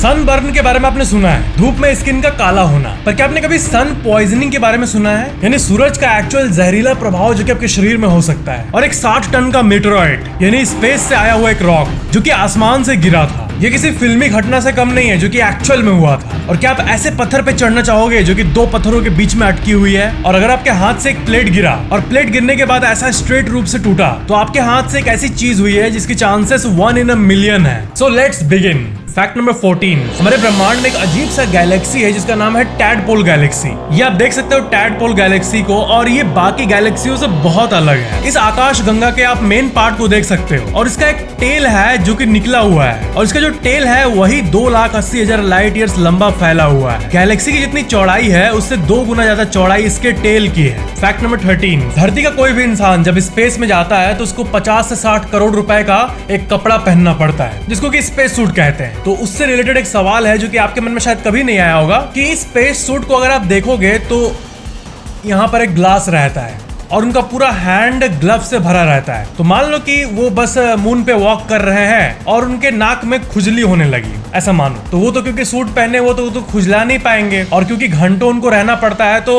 Sunburn के बारे में आपने सुना है, धूप में स्किन का काला होना, पर क्या आपने कभी सन पॉइजनिंग के बारे में सुना है, यानी सूरज का एक्चुअल जहरीला प्रभाव जो कि आपके शरीर में हो सकता है। और एक 60 टन का मेटेरॉइड यानी स्पेस से आया हुआ एक रॉक जो कि आसमान से गिरा था, ये किसी फिल्मी घटना से कम नहीं है जो कि एक्चुअल में हुआ था। और क्या आप ऐसे पत्थर पे चढ़ना चाहोगे जो कि दो पत्थरों के बीच में अटकी हुई है, और अगर आपके हाथ से एक प्लेट गिरा और प्लेट गिरने के बाद ऐसा स्ट्रेट रूप से टूटा, तो आपके हाथ से एक ऐसी चीज हुई है जिसकी चांसेस 1 in a million है। So let's begin. Fact number 14, हमारे ब्रह्मांड में एक अजीब सा गैलेक्सी है जिसका नाम है टैडपोल गैलेक्सी। ये आप देख सकते हो टैडपोल गैलेक्सी को, और ये बाकी गैलेक्सियों से बहुत अलग है। इस आकाश गंगा के आप मेन पार्ट को देख सकते हो, और इसका एक टेल है जो कि निकला हुआ है, और इसका जो टेल है वही 2,80,000 लाइट ईयर्स लंबा फैला हुआ है। गैलेक्सी की जितनी चौड़ाई है उससे 2 गुना ज्यादा चौड़ाई इसके टेल की है। फैक्ट नंबर 13, धरती का कोई भी इंसान जब स्पेस में जाता है तो उसको 50 से 60 करोड़ रुपए का एक कपड़ा पहनना पड़ता है जिसको कि स्पेस सूट कहते हैं। तो उससे रिलेटेड एक सवाल है जो कि आपके मन में शायद कभी नहीं आया होगा कि स्पेस सूट को अगर आप देखोगे तो यहाँ पर एक ग्लास रहता है और उनका पूरा हैंड ग्लव से भरा रहता है। तो मान लो कि वो बस मून पे वॉक कर रहे हैं और उनके नाक में खुजली होने लगी, ऐसा मानो, तो वो तो क्योंकि सूट पहने वो तो खुजला नहीं पाएंगे, और क्योंकि घंटों उनको रहना पड़ता है तो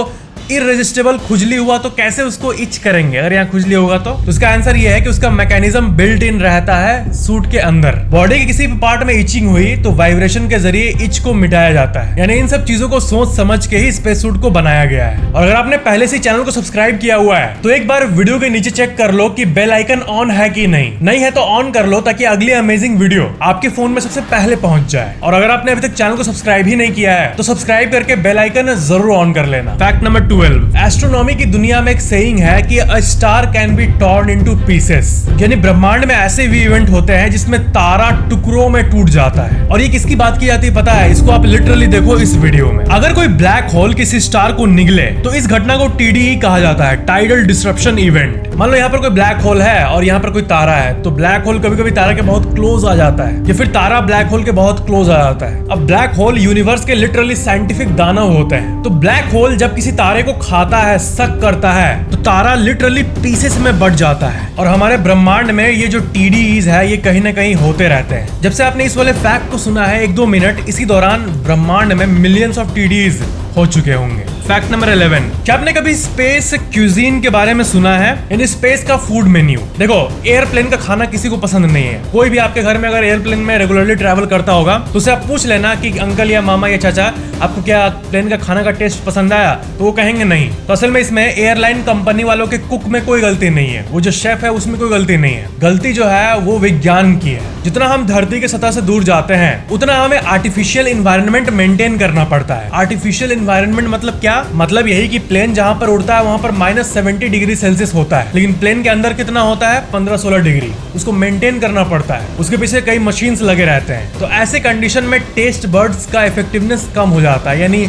इररेजिस्टेबल खुजली हुआ तो कैसे उसको इच करेंगे अगर यहाँ खुजली होगा तो उसका आंसर ये है कि उसका मैकेनिज्म बिल्ट इन रहता है सूट के अंदर। बॉडी के किसी भी पार्ट में इचिंग हुई तो वाइब्रेशन के जरिए इच को मिटाया जाता है, यानी इन सब चीजों को सोच समझ के ही स्पेस सूट को बनाया गया है। और अगर आपने पहले से चैनल को सब्सक्राइब किया हुआ है तो एक बार वीडियो के नीचे चेक कर लो कि बेल आइकन ऑन है कि नहीं है तो ऑन कर लो ताकि अगली अमेजिंग वीडियो आपके फोन में सबसे पहले पहुंच जाए। और अगर आपने अभी तक चैनल को सब्सक्राइब ही नहीं किया है तो सब्सक्राइब करके बेल आइकन जरूर ऑन कर लेना। फैक्ट नंबर 12, एस्ट्रोनॉमी की दुनिया में एक सेइंग है कि a star can be torn into pieces, यानी ब्रह्मांड में ऐसे भी इवेंट होते हैं जिसमें तारा टुकड़ों में टूट जाता है। और ये किसकी बात की जाती है पता है? इसको आप लिटरली देखो इस वीडियो में। अगर कोई ब्लैक होल किसी स्टार को निगले तो इस घटना को TDE कहा जाता है, टाइडल डिस्ट्रप्शन इवेंट। मान लो यहाँ पर कोई ब्लैक होल है और यहाँ पर कोई तारा है, तो ब्लैक होल कभी कभी तारा के बहुत क्लोज आ जाता है, या फिर तारा ब्लैक होल के बहुत क्लोज आ जाता है। अब ब्लैक होल यूनिवर्स के लिटरली साइंटिफिक दानव होते हैं। तो ब्लैक होल जब किसी तारे को खाता है, सक करता है, तो तारा लिटरली पीसेस में बट जाता है। और हमारे ब्रह्मांड में ये जो TDEs है ये कहीं ना कहीं होते रहते हैं। जब से आपने इस वाले फैक्ट को सुना है 1-2 मिनट, इसी दौरान ब्रह्मांड में मिलियंस ऑफ TDEs हो चुके होंगे। फैक्ट नंबर 11, क्या आपने कभी स्पेस क्यूजीन के बारे में सुना है, यानी स्पेस का फूड मेन्यू? देखो, एयरप्लेन का खाना किसी को पसंद नहीं है। कोई भी आपके घर में अगर एयरप्लेन में रेगुलरली ट्रैवल करता होगा तो उसे आप पूछ लेना कि अंकल या मामा या चाचा आपको क्या प्लेन का खाना का टेस्ट पसंद आया, तो वो कहेंगे नहीं। तो असल में इसमें एयरलाइन कंपनी वालों के कुक में कोई गलती नहीं है, वो जो शेफ है उसमें कोई गलती नहीं है। गलती जो है वो विज्ञान की है। जितना हम धरती के सतह से दूर जाते हैं उतना हमें आर्टिफिशियल इन्वायरमेंट मेंटेन करना पड़ता है। आर्टिफिशियल इन्वायरमेंट मतलब क्या? मतलब यही कि प्लेन जहां पर उड़ता है वहां पर -70 डिग्री सेल्सियस होता है, लेकिन प्लेन के अंदर कितना होता है? 15-16 डिग्री। उसको मेंटेन करना पड़ता है, उसके पीछे कई मशीन्स लगे रहते हैं। तो ऐसे कंडीशन में टेस्ट बर्ड्स का इफेक्टिवनेस कम हो जाता है, यानी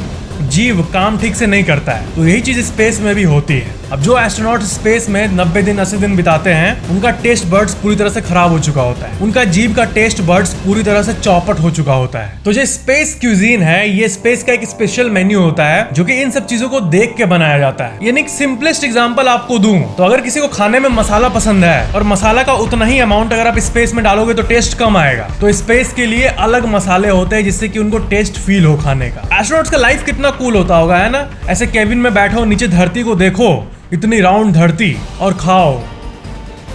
जीव काम ठीक से नहीं करता है। तो यही चीज स्पेस में भी होती है। अब जो एस्ट्रोनॉट स्पेस में 90 दिन 80 दिन बिताते हैं उनका टेस्ट बर्ड्स पूरी तरह से खराब हो चुका होता है, उनका जीव का टेस्ट बर्ड्स पूरी तरह से चौपट हो चुका होता है। तो जो स्पेस क्यूजीन है ये स्पेस का एक स्पेशल मेन्यू होता है जो कि इन सब चीजों को देख के बनाया जाता है। यानी एक सिंपलेस्ट एग्जांपल आपको दूं तो अगर किसी को खाने में मसाला पसंद है और मसाला का उतना ही अमाउंट अगर आप स्पेस में डालोगे तो टेस्ट कम आएगा। तो स्पेस के लिए अलग मसाले होते हैं जिससे कि उनको टेस्ट फील हो खाने का। एस्ट्रोनॉट्स का लाइफ कितना कूल होता होगा, है ना? ऐसे केबिन में बैठो, नीचे धरती को देखो, इतनी राउंड धरती, और खाओ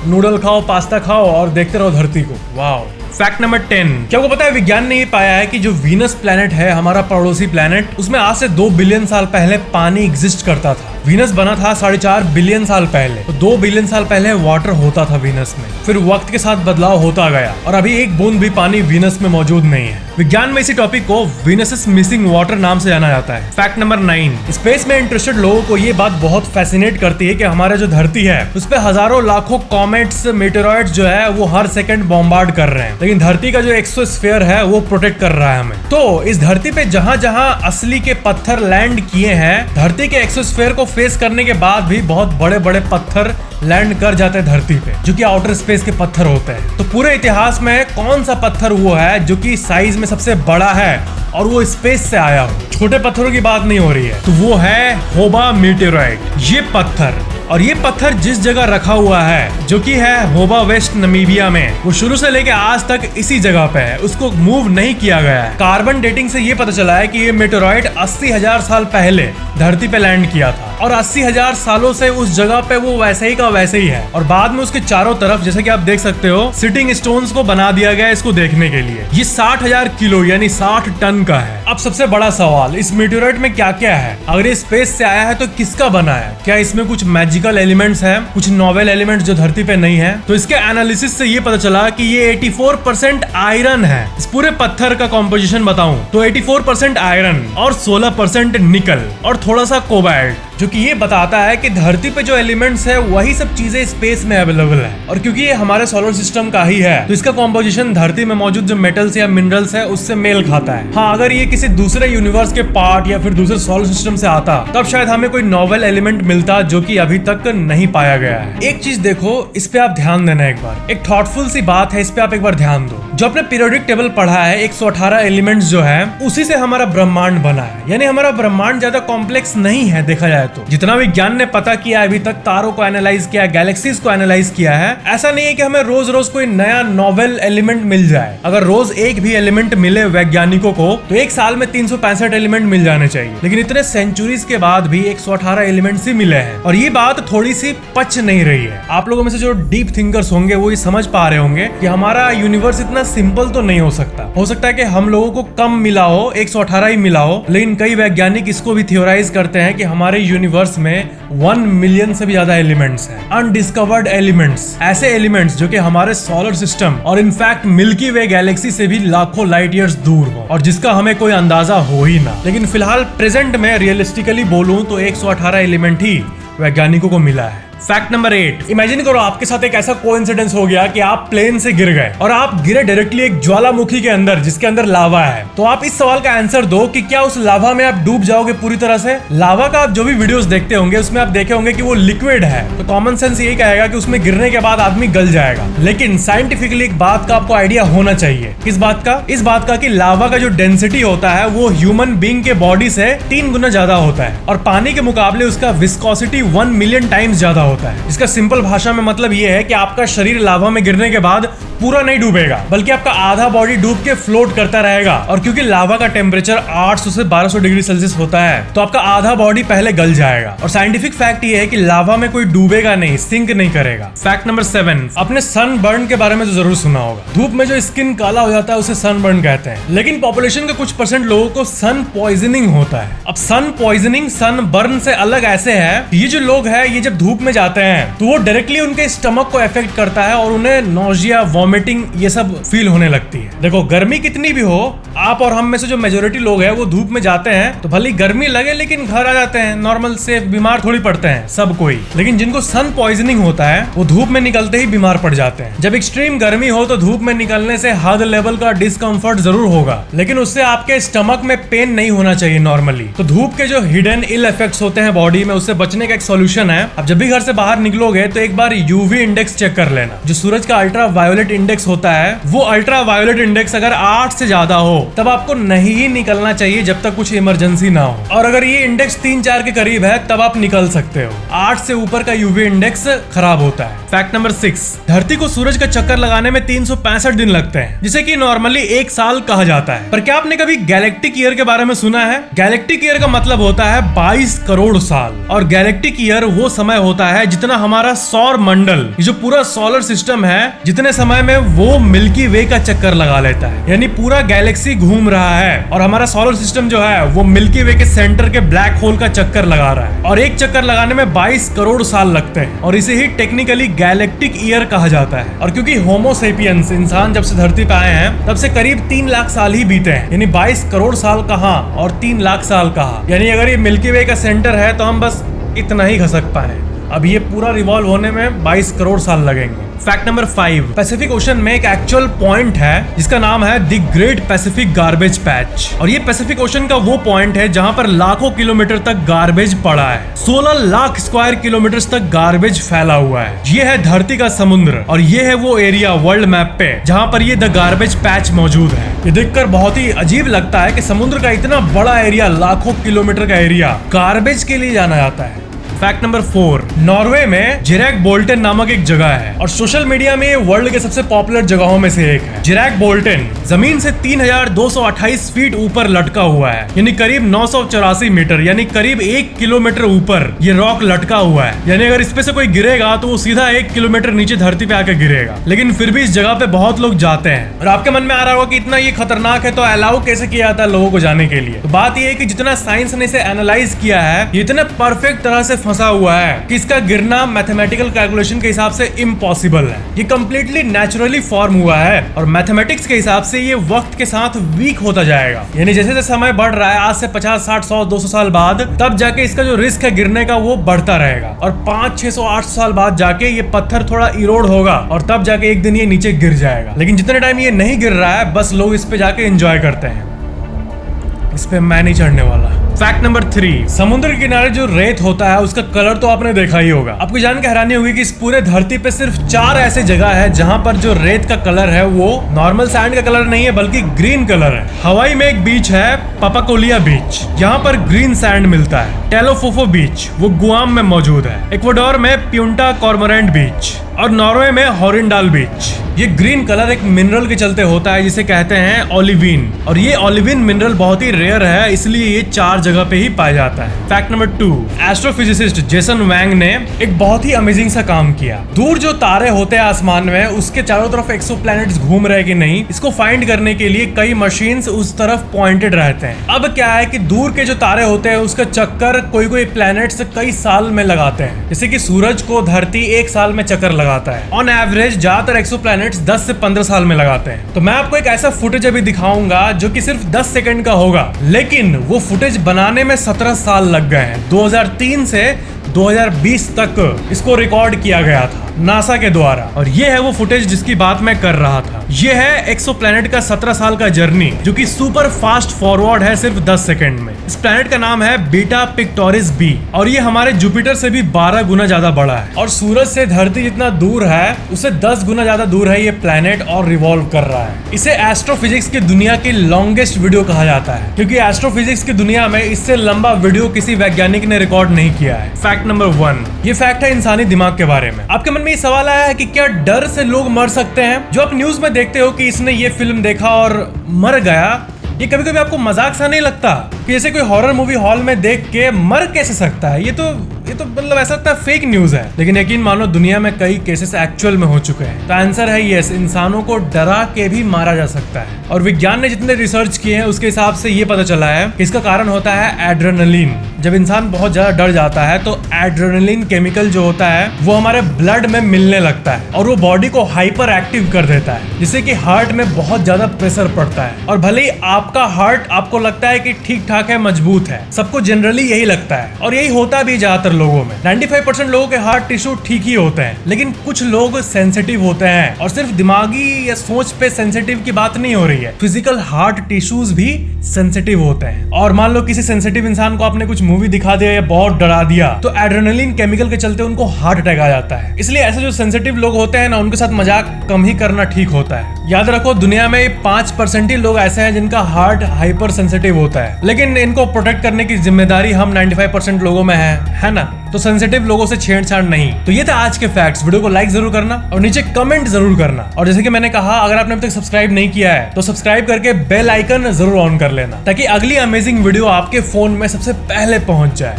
नूडल खाओ, पास्ता खाओ और देखते रहो धरती को। वाओ। फैक्ट नंबर 10, क्या आपको पता है विज्ञान ने ये पाया है कि जो वीनस प्लैनेट है, हमारा पड़ोसी प्लैनेट, उसमें आज से 2 बिलियन साल पहले पानी एग्जिस्ट करता था। वीनस बना था 4.5 बिलियन साल पहले, तो 2 बिलियन साल पहले वाटर होता था वीनस में। फिर वक्त के साथ बदलाव होता गया और अभी एक बूंद भी पानी वीनस में मौजूद नहीं है। विज्ञान में इसी टॉपिक को वीनस मिसिंग वाटर नाम से जाना जाता है। फैक्ट नंबर 9, स्पेस में इंटरेस्टेड लोगों को ये बात बहुत फैसिनेट करती है कि हमारा जो धरती है उस पे हजारों लाखों कॉमेट्स, मेटेरॉइड्स जो है वो हर सेकंड बॉम्बार्ड कर रहे हैं, लेकिन धरती का जो एक्सोस्फीयर है वो प्रोटेक्ट कर रहा है हमें। तो इस धरती पे जहां जहां असली के पत्थर लैंड किए हैं, धरती के एक्सोस्फीयर को फेस करने के बाद भी बहुत बड़े बड़े पत्थर लैंड कर जाते हैं धरती पे, जो कि आउटर स्पेस के पत्थर होते हैं। तो पूरे इतिहास में कौन सा पत्थर वो है जो कि साइज में सबसे बड़ा है और वो स्पेस से आया हो? छोटे पत्थरों की बात नहीं हो रही है, तो वो है होबा मीटेरॉइड। ये पत्थर और ये पत्थर जिस जगह रखा हुआ है, जो कि है होबा वेस्ट नमीबिया में, वो शुरू से लेके आज तक इसी जगह पे है, उसको मूव नहीं किया गया है। कार्बन डेटिंग से ये पता चला है कि ये मेटेरॉइड 80,000 साल पहले धरती पे लैंड किया था और 80,000 सालों से उस जगह पे वो वैसे ही का वैसे ही है। और बाद में उसके चारों तरफ, जैसे कि आप देख सकते हो, सिटिंग स्टोन्स को बना दिया गया इसको देखने के लिए। ये 60,000 किलो यानी 60 टन का है। अब सबसे बड़ा सवाल, इस मेटेरॉइड में क्या क्या है? अगर ये स्पेस से आया है तो किसका बना है? क्या इसमें कुछ मैजिकल एलिमेंट्स है, कुछ नोवेल एलिमेंट्स जो धरती पे नहीं है? तो इसके एनालिसिस से ये पता चला कि ये 84% आयरन है। इस पूरे पत्थर का कॉम्पोजिशन बताऊं तो 84% आयरन और 16% निकल और थोड़ा सा कोबाल्ट, जो कि ये बताता है कि धरती पे जो एलिमेंट्स है वही सब चीजें स्पेस में अवेलेबल है। और क्योंकि ये हमारे सोलर सिस्टम का ही है तो इसका कॉम्पोजिशन धरती में मौजूद जो मेटल्स या मिनरल्स है उससे मेल खाता है। हाँ, अगर ये किसी दूसरे यूनिवर्स के पार्ट या फिर दूसरे सोलर सिस्टम से आता तब शायद हमें कोई नोवेल एलिमेंट मिलता, जो कि अभी तक नहीं पाया गया है। एक चीज देखो, इस पे आप ध्यान देना एक बार, एक थॉटफुल सी बात है, इस पे आप एक बार ध्यान दो। जो आपने पीरियोडिक टेबल पढ़ा है, 118 एलिमेंट्स जो है उसी से हमारा ब्रह्मांड बना है। यानी हमारा ब्रह्मांड ज्यादा कॉम्प्लेक्स नहीं है देखा जाए तो। जितना विज्ञान ने पता किया अभी तक, तारों को एनालाइज किया, गैलेक्सीज को एनालाइज किया है, ऐसा नहीं है कि हमें रोज रोज कोई नया नोवेल एलिमेंट मिल जाए। अगर रोज एक भी एलिमेंट मिले वैज्ञानिकों को तो एक साल में 365 एलिमेंट मिल जाने चाहिए, लेकिन इतने सेंचुरीज के बाद भी 118 एलिमेंट्स ही मिले हैं। और ये बात थोड़ी सी पच नहीं रही है। आप लोगों में से जो डीप थिंकर्स होंगे वो ये समझ पा रहे होंगे कि हमारा यूनिवर्स इतना सिंपल तो नहीं हो सकता है कि हम लोगों को कम मिला हो, 118 ही मिला हो। लेकिन कई वैज्ञानिक इसको भी थियोराइज करते हैं कि हमारे यूनिवर्स में 1 मिलियन से भी ज्यादा एलिमेंट्स हैं, अनडिस्कवर्ड एलिमेंट्स, ऐसे एलिमेंट्स जो कि हमारे सोलर सिस्टम और इनफैक्ट मिल्की वे गैलेक्सी से भी लाखों लाइट ईयर्स दूर हो और जिसका हमें कोई अंदाजा हो ही ना। लेकिन फिलहाल प्रेजेंट में रियलिस्टिकली बोलूं तो 118 एलिमेंट ही वैज्ञानिकों को मिला है। फैक्ट नंबर 8, इमेजिन करो आपके साथ एक ऐसा कोइंसिडेंस हो गया कि आप प्लेन से गिर गए और आप गिरे डायरेक्टली एक ज्वालामुखी के अंदर जिसके अंदर लावा है। तो आप इस सवाल का आंसर दो कि क्या उस लावा में आप डूब जाओगे पूरी तरह से? लावा का आप जो भी वीडियोस देखते होंगे उसमें आप देखे होंगे कि वो लिक्विड है, तो कॉमन सेंस यही कहेगा कि उसमें गिरने के बाद आदमी गल जाएगा। लेकिन साइंटिफिकली एक बात का आपको आइडिया होना चाहिए। किस बात का? इस बात का कि लावा का जो डेंसिटी होता है वो ह्यूमन बीइंग के बॉडी से 3 गुना ज्यादा होता है और पानी के मुकाबले उसका विस्कोसिटी 1 मिलियन टाइम्स ज्यादा होता है। इसका सिंपल भाषा में मतलब ये है कि आपका शरीर लावा में गिरने के बाद पूरा नहीं डूबेगा, बल्कि आपका आधा बॉडी डूब के फ्लोट करता रहेगा। और क्योंकि लावा का टेम्परेचर 800 से 1200 डिग्री सेल्सियस होता है तो आपका आधा बॉडी पहले गल जाएगा। और साइंटिफिक फैक्ट ये है कि लावा में कोई डूबेगा नहीं, सिंक नहीं करेगा। फैक्ट नंबर 7, आपने सनबर्न के बारे में तो जरूर सुना होगा। धूप में जो स्किन काला हो जाता है उसे सनबर्न कहते हैं। लेकिन पॉपुलेशन के कुछ परसेंट लोगों को सन पॉइजनिंग होता है। अब सन पॉइजनिंग सनबर्न से अलग ऐसे है, ये जो लोग हैं ये जब धूप में जाते हैं तो वो डायरेक्टली उनके स्टमक को अफेक्ट करता है और उन्हें नोजिया, वॉमिटिंग ये सब फील होने लगती है। देखो, गर्मी कितनी भी हो, आप और हम में से जो मेजोरिटी लोग हैं वो धूप में जाते हैं तो भले गर्मी लगे लेकिन घर आ जाते हैं, नॉर्मल से बीमार थोड़ी पड़ते हैं सब कोई। लेकिन जिनको सन पॉइजनिंग होता है वो धूप में निकलते ही बीमार पड़ जाते हैं। जब एक्सट्रीम गर्मी हो तो धूप में निकलने से हद लेवल का डिस्कम्फर्ट जरूर होगा, लेकिन उससे आपके स्टमक में पेन नहीं होना चाहिए नॉर्मली। तो धूप के जो हिडन इल इफेक्ट्स होते हैं बॉडी में, उससे बचने का एक सोल्यूशन है। अब जब भी घर से बाहर निकलोगे तो एक बार यूवी इंडेक्स चेक कर लेना। जो सूरज का अल्ट्रा वायोलेट इंडेक्स होता है वो अल्ट्रा वायोलेट इंडेक्स अगर 8 से ज्यादा हो तब आपको नहीं ही निकलना चाहिए जब तक कुछ इमरजेंसी ना हो। और अगर ये इंडेक्स 3-4 के करीब है तब आप निकल सकते हो। 8 से ऊपर का यूवी इंडेक्स खराब होता है। फैक्ट नंबर 6, धरती को सूरज का चक्कर लगाने में 365 दिन लगते हैं, जिसे कि नॉर्मली 1 साल कहा जाता है। पर क्या आपने कभी गैलेक्टिक ईयर के बारे में सुना है? गैलेक्टिक ईयर का मतलब होता है 22 करोड़ साल। और गैलेक्टिक ईयर वो समय होता है जितना हमारा सौर मंडल, जो पूरा सोलर सिस्टम है, जितने समय में वो मिल्की वे का चक्कर लगा लेता है। यानी पूरा गैलेक्सी घूम रहा है और हमारा सोलर सिस्टम जो है वो मिल्की वे के सेंटर के ब्लैक होल का चक्कर लगा रहा है। और एक चक्कर लगाने में 22 करोड़ साल लगते हैं और इसे ही टेक्निकली गैलेक्टिक ईयर कहा जाता है। और क्योंकि होमो सेपियंस, इंसान जब से धरती पे आए हैं तब से करीब 3 लाख साल ही बीते हैं। यानी 22 करोड़ साल कहाँ और 3 लाख साल कहाँ। यानी अगर ये मिल्की वे का सेंटर है तो हम बस इतना ही खसक पाए। अब ये पूरा रिवॉल्व होने में 22 करोड़ साल लगेंगे। फैक्ट नंबर 5, पैसिफिक ओशन में एक एक्चुअल पॉइंट है जिसका नाम है the great Pacific garbage patch. और ये पैसिफिक ओशन का वो पॉइंट है जहां पर लाखों किलोमीटर तक गार्बेज पड़ा है। 16 लाख स्क्वायर किलोमीटर तक गार्बेज फैला हुआ है। ये है धरती का समुद्र और ये है वो एरिया वर्ल्ड मैप पे जहां पर ये द गार्बेज पैच मौजूद है। ये देखकर बहुत ही अजीब लगता है कि समुद्र का इतना बड़ा एरिया, लाखों किलोमीटर का एरिया गार्बेज के लिए जाना जाता है। फैक्ट नंबर 4, नॉर्वे में जिरैक बोल्टन नामक एक जगह है और सोशल मीडिया में ये वर्ल्ड के सबसे पॉपुलर जगहों में से एक है। जिरैक बोल्टन जमीन से 3228 फीट ऊपर लटका हुआ है, यानी करीब 984 मीटर, यानी करीब 1 किलोमीटर ऊपर ये रॉक लटका हुआ है। यानी अगर इस पे से कोई गिरेगा तो वो सीधा 1 किलोमीटर नीचे धरती पे आके गिरेगा। लेकिन फिर भी इस जगह पे बहुत लोग जाते हैं। और आपके मन में आ रहा होगा कि इतना ये खतरनाक है तो अलाउ कैसे किया जाता है लोगों को जाने के लिए। तो बात ये है कि जितना साइंस ने इसे एनालाइज किया है, ये इतने परफेक्ट तरह से फंसा हुआ है कि इसका गिरना मैथमेटिकल कैलकुलेशन के हिसाब से इम्पॉसिबल है। ये कंप्लीटली नेचुरली फॉर्म हुआ है और मैथमेटिक्स के हिसाब से ये वक्त के साथ वीक होता जाएगा। यानी जैसे जैसे समय बढ़ रहा है, आज से 50, 60, 100, 200 साल बाद, तब जाके इसका जो रिस्क है गिरने का वो बढ़ता रहेगा। और 500, 600, 800 साल बाद जाके ये पत्थर थोड़ा इरोड होगा और तब जाके एक दिन ये नीचे गिर जाएगा। लेकिन जितने टाइम ये नहीं गिर रहा है, बस लोग इस पे जाके एंजॉय करते हैं। इस पे मैं नहीं चढ़ने वाला। फैक्ट नंबर 3, समुद्र के किनारे जो रेत होता है उसका कलर तो आपने देखा ही होगा। आपको जान के हैरानी होगी कि इस पूरे धरती पे सिर्फ 4 ऐसे जगह है जहां पर जो रेत का कलर है वो नॉर्मल सैंड का कलर नहीं है बल्कि ग्रीन कलर है। हवाई में एक बीच है पापाकोलिया बीच, यहाँ पर ग्रीन सैंड मिलता है। टेलोफोफो बीच वो गुआम में मौजूद है। इक्वाडोर में प्यूंटा कॉर्मोरेंट बीच और नॉर्वे में हॉरिंडाल बीच। ये ग्रीन कलर एक मिनरल के चलते होता है जिसे कहते हैं ओलिविन, और ये ओलिविन मिनरल बहुत ही रेयर है, इसलिए ये 4 जगह पे ही पाया जाता है। फैक्ट नंबर 2, एस्ट्रोफिजिसिस्ट जेसन वैंग ने एक बहुत ही अमेजिंग सा काम किया। दूर जो तारे होते हैं आसमान में, उसके चारों तरफ एक्सोप्लैनेट्स घूम रहे कि नहीं, इसको फाइंड करने के लिए कई मशीन्स उस तरफ पॉइंटेड रहते हैं। अब क्या है कि दूर के जो तारे होते हैं उसका चक्कर कोई प्लैनेट्स कई साल में लगाते हैं। जैसे कि सूरज को धरती 1 साल में चक्कर लगाता है। ऑन एवरेज ज्यादातर एक्सोप्लैनेट्स 10 से 15 साल में लगाते हैं। तो मैं आपको एक ऐसा फुटेज अभी दिखाऊंगा जो कि सिर्फ 10 सेकंड का होगा, लेकिन वो फुटेज बनाने में 17 साल लग गए हैं। 2003 से 2020 तक इसको रिकॉर्ड किया गया था नासा के द्वारा, और ये है वो फुटेज जिसकी बात मैं कर रहा था। ये है एक्सोप्लैनेट का 17 साल का जर्नी जो कि सुपर फास्ट फॉरवर्ड है सिर्फ 10 सेकंड में। इस प्लैनेट का नाम है बीटा पिक्टोरिस बी और ये हमारे जुपिटर से भी 12 गुना ज्यादा बड़ा है, और सूरज से धरती जितना दूर है उससे 10 गुना ज्यादा दूर है ये प्लैनेट और रिवॉल्व कर रहा है। इसे एस्ट्रोफिजिक्स की दुनिया की लॉन्गेस्ट वीडियो कहा जाता है, क्योंकि एस्ट्रोफिजिक्स की दुनिया में इससे लंबा वीडियो किसी वैज्ञानिक ने रिकॉर्ड नहीं किया है। फैक्ट नंबर 1, ये फैक्ट है इंसानी दिमाग के बारे में। आपके मन में ये सवाल आया है कि क्या डर से लोग मर सकते हैं? जो आप न्यूज में देखते हो कि इसने ये फिल्म देखा और मर गया, ये कभी कभी आपको मजाक सा नहीं लगता कि जैसे कोई हॉरर मूवी हॉल में देख के मर कैसे सकता है? ये तो मतलब ऐसा लगता है फेक न्यूज है। लेकिन यकीन मानो दुनिया में कई केसेस एक्चुअल में हो चुके हैं। तो आंसर है यस, इंसानों को डरा के भी मारा जा सकता है। और विज्ञान ने जितने रिसर्च किए हैं उसके हिसाब से ये पता चला है कि इसका कारण होता है एड्रेनलिन। जब इंसान बहुत ज्यादा डर जाता है तो एड्रेनलिन केमिकल जो होता है वो हमारे ब्लड में मिलने लगता है और वो बॉडी को हाइपर एक्टिव कर देता है, जिससे कि हार्ट में बहुत ज्यादा प्रेशर पड़ता है। और भले ही आपका हार्ट आपको लगता है कि ठीक ठाक है, मजबूत है, सबको जनरली यही लगता है और यही होता भी ज्यादातर लोगों में। 95% लोगों के हार्ट टिश्यू ठीक ही होते हैं, लेकिन कुछ लोग सेंसिटिव होते हैं। और सिर्फ दिमागी या सोच पे सेंसिटिव की बात नहीं हो रही है, फिजिकल हार्ट टिश्यूज भी सेंसिटिव होते हैं। और मान लो किसी सेंसिटिव इंसान को आपने कुछ मूवी दिखा दिया या बहुत डरा दिया तो एड्रेनलिन केमिकल के चलते उनको हार्ट अटैक आ जाता है। इसलिए ऐसे जो सेंसिटिव लोग होते हैं ना, उनके साथ मजाक कम ही करना ठीक होता है। याद रखो, दुनिया में 5% ही लोग ऐसे हैं जिनका हार्ट हाइपर सेंसिटिव होता है, लेकिन इनको प्रोटेक्ट करने की जिम्मेदारी हम 95% लोगों में है ना? तो सेंसिटिव लोगों से छेड़छाड़ नहीं। तो ये था आज के फैक्ट्स। वीडियो को लाइक जरूर करना और नीचे कमेंट जरूर करना। और जैसे कि मैंने कहा, अगर आपने अभी तक सब्सक्राइब नहीं किया है तो सब्सक्राइब करके बेल आइकन जरूर ऑन कर लेना, ताकि अगली अमेजिंग वीडियो आपके फोन में सबसे पहले पहुंच जाए।